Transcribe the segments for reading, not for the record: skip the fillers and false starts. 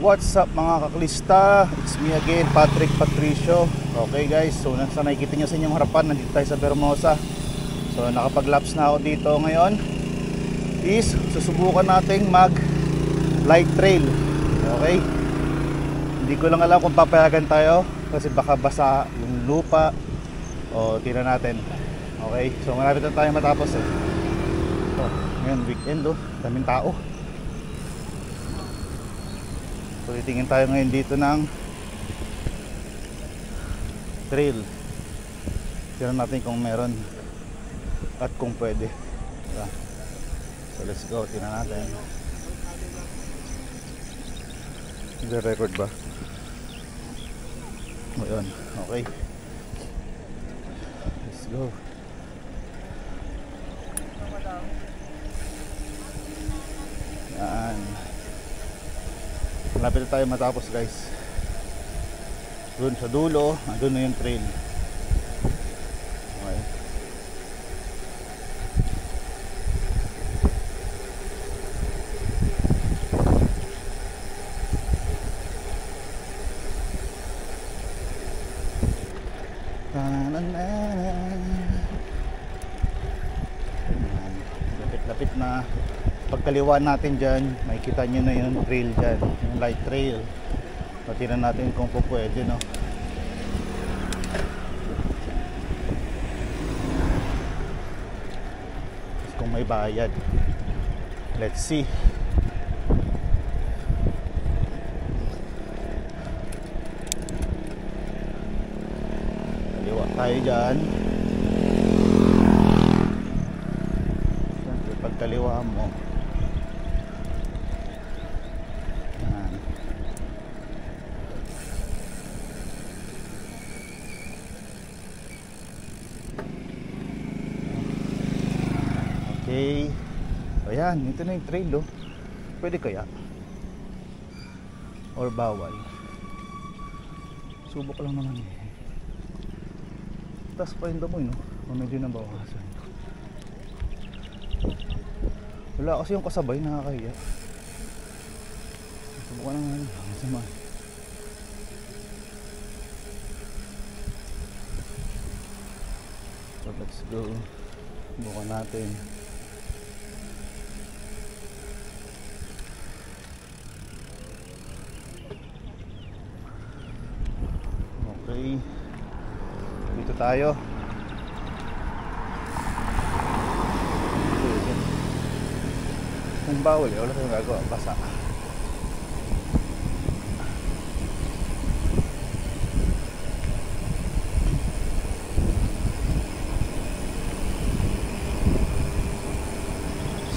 What's up mga kaklista? It's me again, Patrick Patricio. Okay guys, so nasa nakikita nyo sa inyong harapan, nandito tayo sa Vermosa. So nakapag-laps na ako dito ngayon. Is susubukan nating mag light trail. Okay, hindi ko lang alam kung papayagan tayo kasi baka basa yung lupa. O tingnan natin. Okay, so malapit na tayo matapos eh. So ngayon weekend daming tao. So titingin tayo ngayon dito ng trail. Tignan natin kung meron at kung pwede. Diba? So let's go, tignan natin. Nagre-record ba? Ngayon, okay. Let's go. Yan. Malapit na tayo matapos guys. Doon sa dulo, doon na yung trail. Okay. Lapit-lapit na. Pagkaliwa natin dyan, makikita nyo na yung trail dyan, yung light trail. Patinan natin kung po pwede, no? Kung may bayad. Let's see. Kaliwa tayo dyan. Pagkaliwa mo, okay. Ayan, ito na yung trail pwede kaya or bawal? Subok lang naman eh. Taas pa yung damoy medyo nabawasan. Wala kasi yung kasabay, nakakahiya. Subukan na nga masama. So let's go. Subukan natin. Okay, dito tayo. Kung bawal wala tayong gagawa, basa.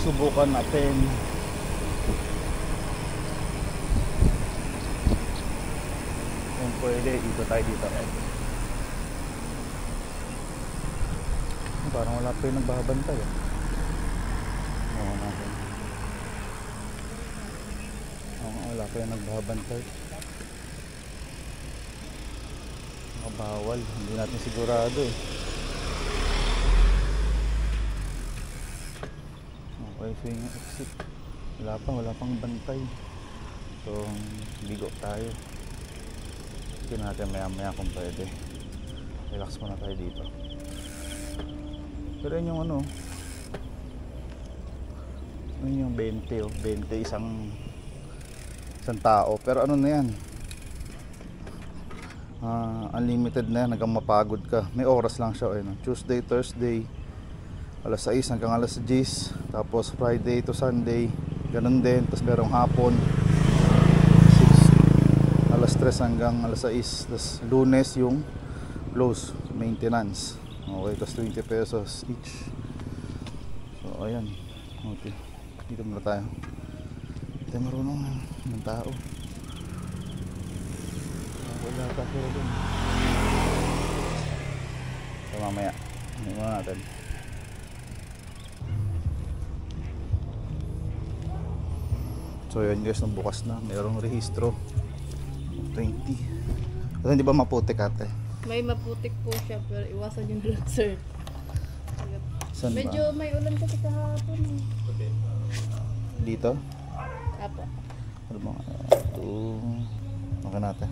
Subukan natin. Kung pwede, dito tayo dito. Parang wala pa yung nagbabantay Oo natin. Wala pa yung nagbabantay. Bawal, hindi natin sigurado Okay, so yung exit wala pang bantay. So bigo tayo. Tingnan natin maya kung pwede. Relax muna tayo dito. Pero yun yung yun yung 20 isang tao, pero ano na yan, unlimited na yan, hanggang mapagod ka. May oras lang siya Tuesday, Thursday alas 6 hanggang alas 10, tapos Friday to Sunday ganun din, tapos merong hapon 6, alas 3 hanggang alas 6, tapos Lunes yung close maintenance. Okay, tapos 20 pesos each. So ayan, okay, dito muna tayo. tayo marunong ng tao. Wala pa pero dun. So mamaya hindi muna natin. So yun guys, nung bukas na mayroong rehistro 20. Kasi hindi ba maputik ate? May maputik po siya pero iwasan yung blood sir. Saan ba? Medyo may ulan kasi kahapon eh. Dito? Apo. Ano ba? Okay natin.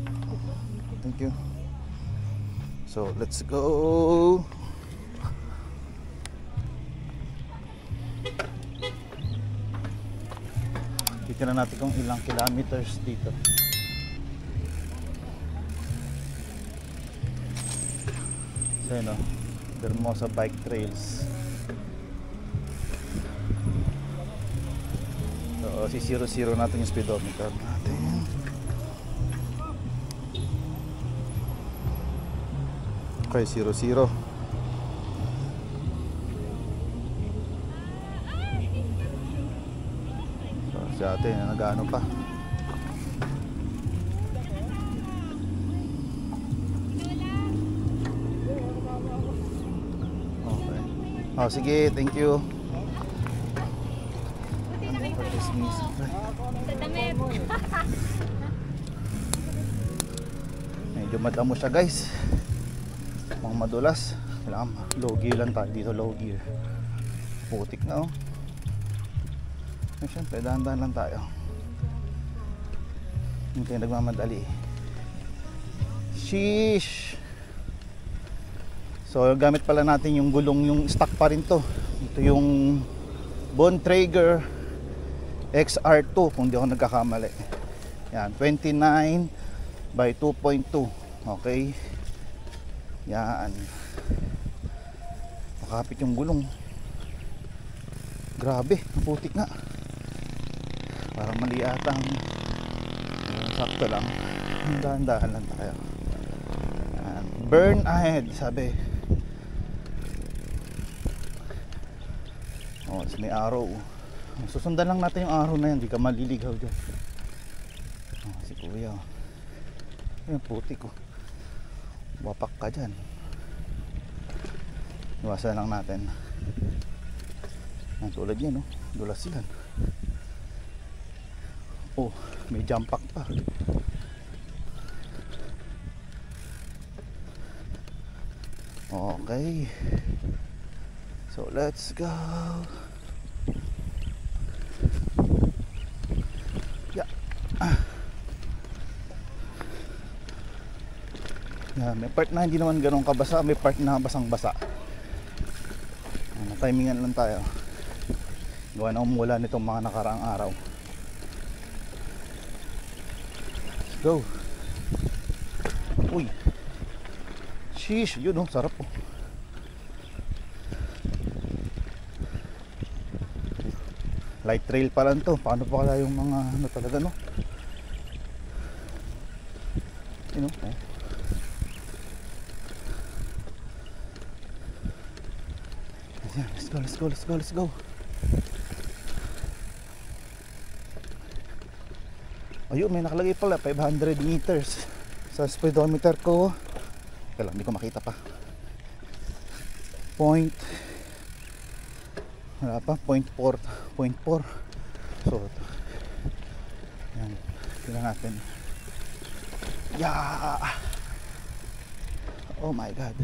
Thank you. So let's go. Titignan natin kung ilang kilometers dito. So yun o, Vermosa Bike Trails. So si 00 natin yung speedometer natin. Okay, 00. Si ate, nag-ano pa. Okay. Oh, sige, thank you. Medyo madamo siya guys. Mga madulas. Kailangan low gear lang tayo dito, low gear. Putik na oh. Siyempre, dahan-dahan lang tayo. Hindi tayo nagmamadali. Sheesh! So, gamit pala natin yung gulong, yung stock pa rin to. Ito yung Bontrager XR2 kung di ako nagkakamali. Yan, 29 by 2.2. Okay. Yan. Makapit yung gulong. Grabe, putik nga. Parang mali atang sakto lang. Dahan-dahan lang tayo. Yan. Burn ahead, sabi. Oh, may arrow. Susundan lang natin yung arrow na yan. Hindi ka maliligaw dyan. Oh, si kuya. Yung putik ko. Wapak ka dyan. Iwasan lang natin. Ang tulad yan, no? Dulas yan. Oh, may jump pack pa. Okay. So, let's go. Yeah. Yeah, may part na hindi naman ganun kabasa, may part na basang-basa. Timingan lang tayo. Gawa na umulan nitong mga nakaraang araw. Let's go. Uy. Sheesh, yun oh, sarap oh. Light trail pa lang to. Paano pa kaya yung mga ano talaga no? Yun oh. Let's go, let's go, let's go, let's go. Ayun, may nakalagay pala 500 meters sa speedometer ko. Kaya lang, hindi ko makita pa. Wala pa, 0.4. So, yan, tingnan natin. Yeah! Oh my god.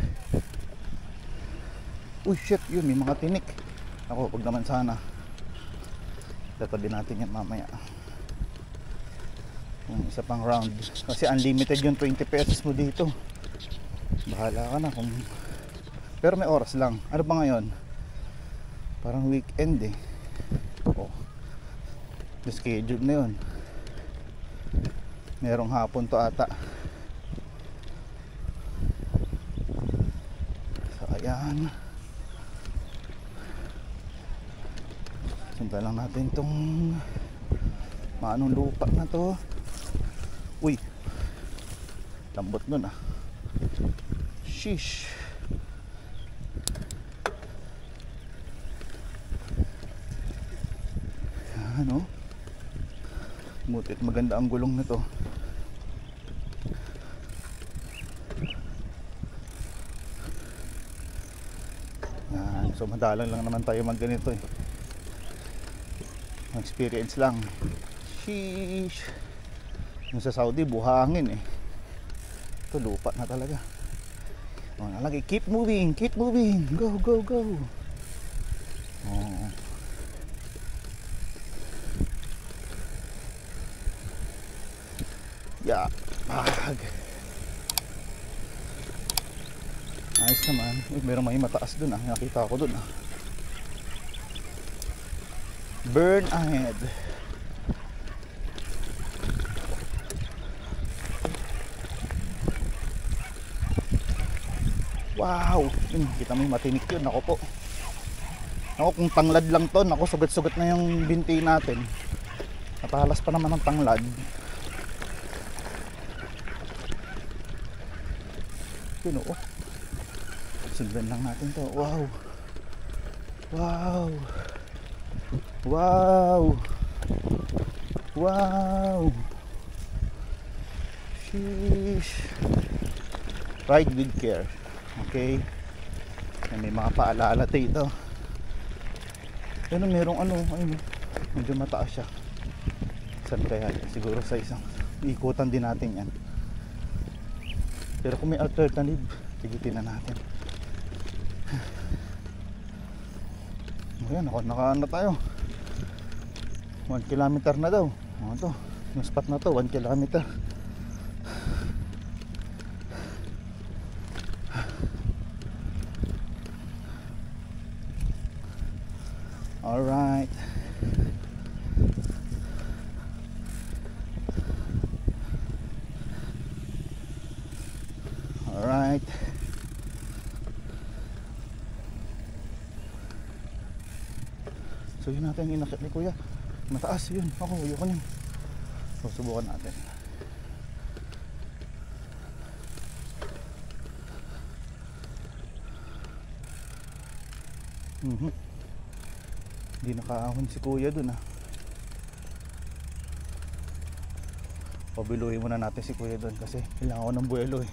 Uy shit, yun may mga tinik. Ako, wag naman sana. Tatabi natin yan mamaya. Yung isa pang round. Kasi unlimited yung 20 pesos mo dito. Bahala ka na kung... Pero may oras lang. Ano ba ngayon? Parang weekend eh. Oh. The schedule na yun. Merong hapon to ata. So ayan. Sundan lang natin tong maanong lupa na to. Uy, lambot nun ah. Sheesh. Ano? Butit maganda ang gulong nito. Yan. So madalang lang naman tayo mag ganito eh. Experience lang. Sheesh. Yung sa Saudi buhangin eh. Ito lupa na talaga. O nalagay, keep moving, go, go, go. Oh. Yeah, pag. Ayos naman. Meron may mataas dun ah. Nakita ko dun ah. Burn ahead. Wow! Kita mo yung matinik yun. Ako po. Ako kung tanglad lang to, ako sugat-sugat na yung binti natin. Natahalas pa naman ang tanglad. Yun oh. Sundan lang natin to. Wow! Wow! Wow! Wow! Sheesh! Ride with care. Okay? May mga paalala dito. Pero merong ano, ayun, medyo mataas siya. Saan kaya? Siguro sa isang ikutan din natin yan. Pero kung may alternative, tigitin na natin. Ayan, nakaano tayo. 1 kilometer na daw. Ano to? Yung spot na to, 1 kilometer. Alright. Alright. So yun natin inakit ni kuya. Mataas yun. Ako, ayoko niyan. So subukan natin. Hindi nakaahon si kuya dun ah. Pabiluhin muna natin si kuya dun kasi kailangan ko ng buwelo eh.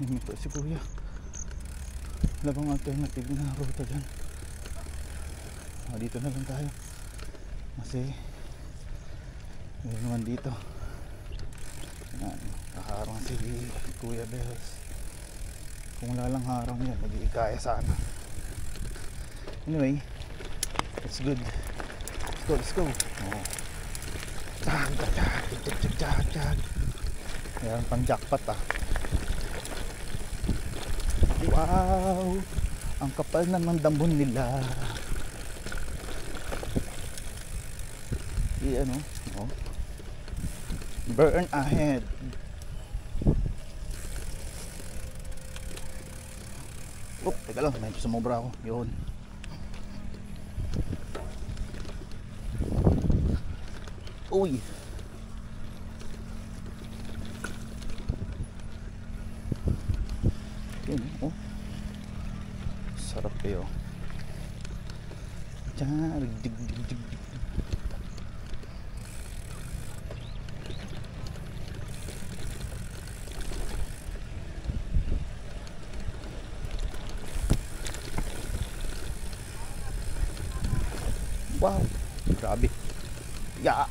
Hinito si kuya. Wala bang alternative na ruta dyan? Dito na lang tayo kasi meron naman dito. Nakaharang si Kuya Bells. Kung wala lang harang yan, mag-iikaya sana. Anyway, it's good. Let's go. Oh. Meron pang jackpot ah. Wow! Ang kapal na ng dambon nila. Ano? Oh. Burn ahead. Oh, teka lang, medyo sumobra ako. Yun. Uy. Yun, oh. Sarap kayo. Diyan, dig. Wow, grabe. Ya.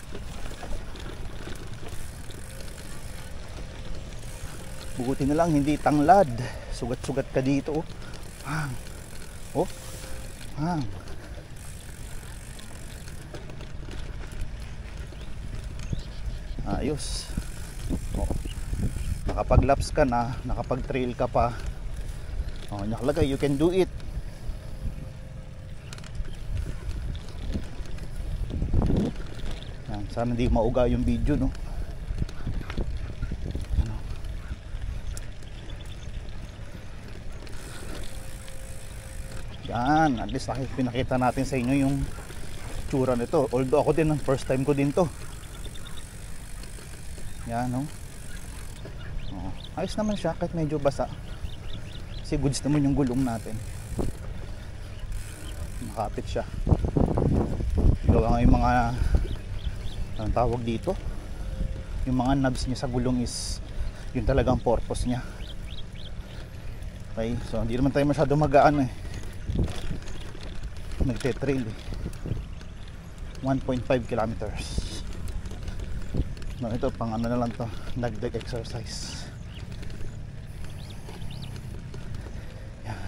Buti na lang hindi tanglad. Sugat-sugat ka dito. Hang. Oh. Hang. Ayos. Oh. Nakapag-laps ka na, nakapag-trail ka pa. Oh, nakalagay, you can do it. Sana hindi mauga yung video, no? Ano? Yan, at least pinakita natin sa inyo yung tsura nito. Although ako din, first time ko din to. Yan, no? Oh, ayos naman siya kahit medyo basa. Kasi goods naman yung gulong natin. Makapit siya. Gawa nga yung mga anong tawag dito, yung mga knobs niya sa gulong is yun talagang purpose niya. Okay, so hindi naman tayo masyado magaan eh, nagte-trail eh. 1.5 kilometers. No, ito pang ano na lang to, dagdag exercise. Yan.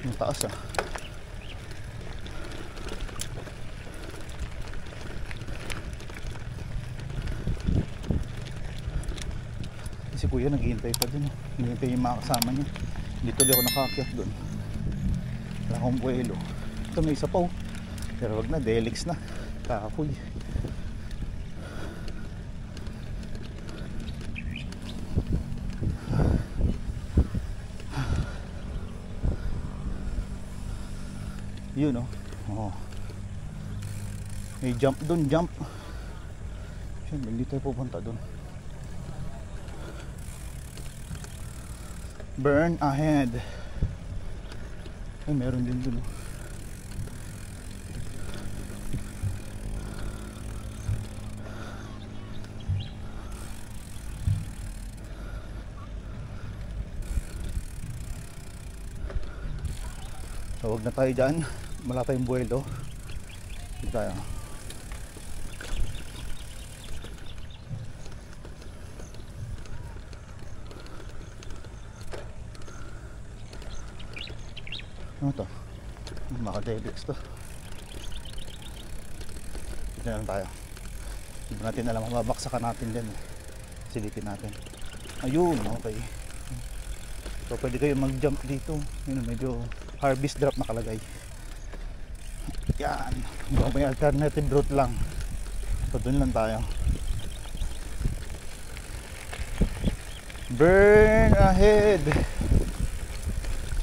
Yung taas ah. Si kuya naghihintay pa dun, hinihintay yung mga kasama niya. Dito di ako nakaakyat dun, wala akong buwelo. Ito may isa pa oh, pero wag na, delix na, kakapoy. Yun oh, oh. May jump dun, jump. Siyempre hindi tayo pupunta dun. Burn ahead. Ay, meron din dun. So, huwag na tayo dyan. Wala tayong buwelo. Hindi tayo. Ano to? Maka-delix to. Dito lang tayo. Hindi natin alam, mababaksakan natin din. Silipin natin. Ayun, okay. So pwede kayo mag-jump dito. Yun, medyo harvest drop nakalagay. Yan. May alternative route lang. So dun lang tayo. Burn ahead.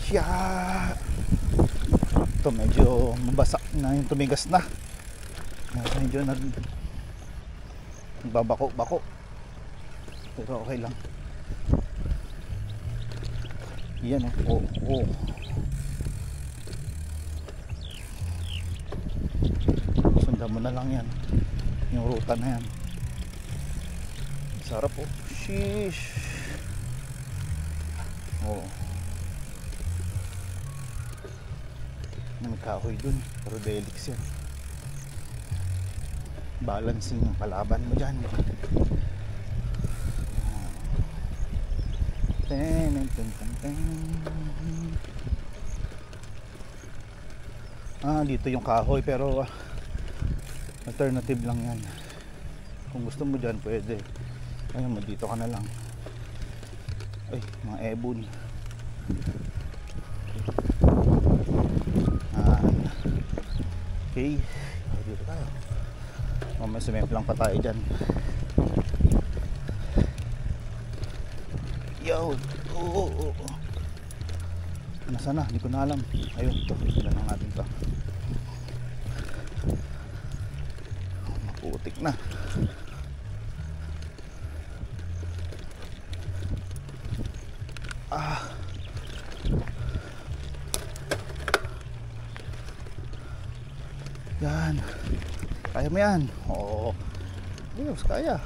Yeah. Ito medyo mabasak na, yung tumigas na. Medyo nagbabako-bako. Pero okay lang. Yan oh. Oh. Sundan mo na lang yan. Yung ruta na yan. Sarap oh. Sheesh. Oh. May kahoy dun, pero delix yan. Balancing ang kalaban mo dyan. Dito yung kahoy, pero alternative lang yan. Kung gusto mo dyan, pwede. Ayun, dito ka na lang. Ay, mga ebon. Okay, dito tayo. May sumemplang pa tayo dyan. Yo! Oo. Nasaan na? Hindi ko na alam. Ayun, ito. Ilan lang natin ito. Maputik na. Yan. Kaya mo yan. Oo. Diyos, kaya.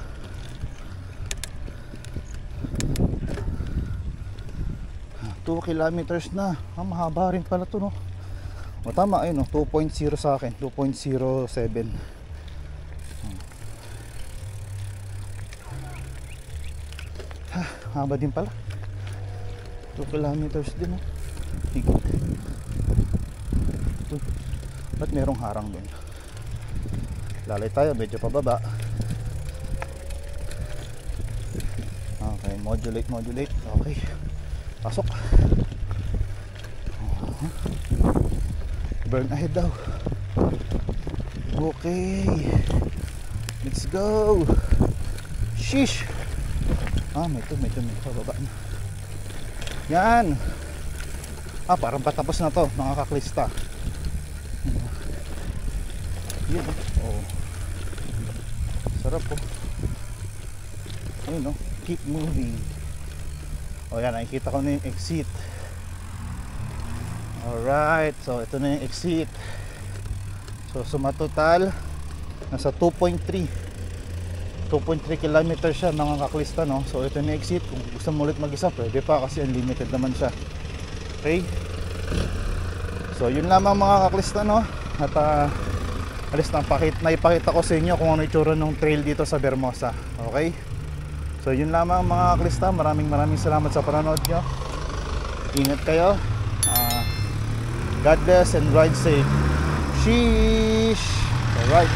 Ah, 2 kilometers na. Mahaba rin pala to, no? O tama, ayun, no? 2.0 sa akin. 2.07. Haba din pala. 2 kilometers din, no? Higit. Ba't merong harang dun? Lalay tayo, medyo pababa. Okay, modulate. Okay, pasok. Burn ahead daw. Okay, let's go. Sheesh. Medyo pababa na. Yan. Parang patapos na to, mga kaklista. Yun oh. Sarap po. Ayun oh. Keep moving. O yan, nakikita ko na yung exit. Alright, so ito na yung exit. So sumatotal nasa 2.3 kilometer siya mga kaklista, no? So ito na yung exit. Kung gusto mo ulit mag-isa, pwede pa kasi unlimited naman siya. Okay, so yun lamang mga kaklista, no? At alis na ipakita ko sa inyo kung ano itsura ng trail dito sa Vermosa. Okay, so yun lamang mga kaklista. Maraming salamat sa panonood nyo. Ingat kayo. God bless and ride safe. Sheesh. Alright.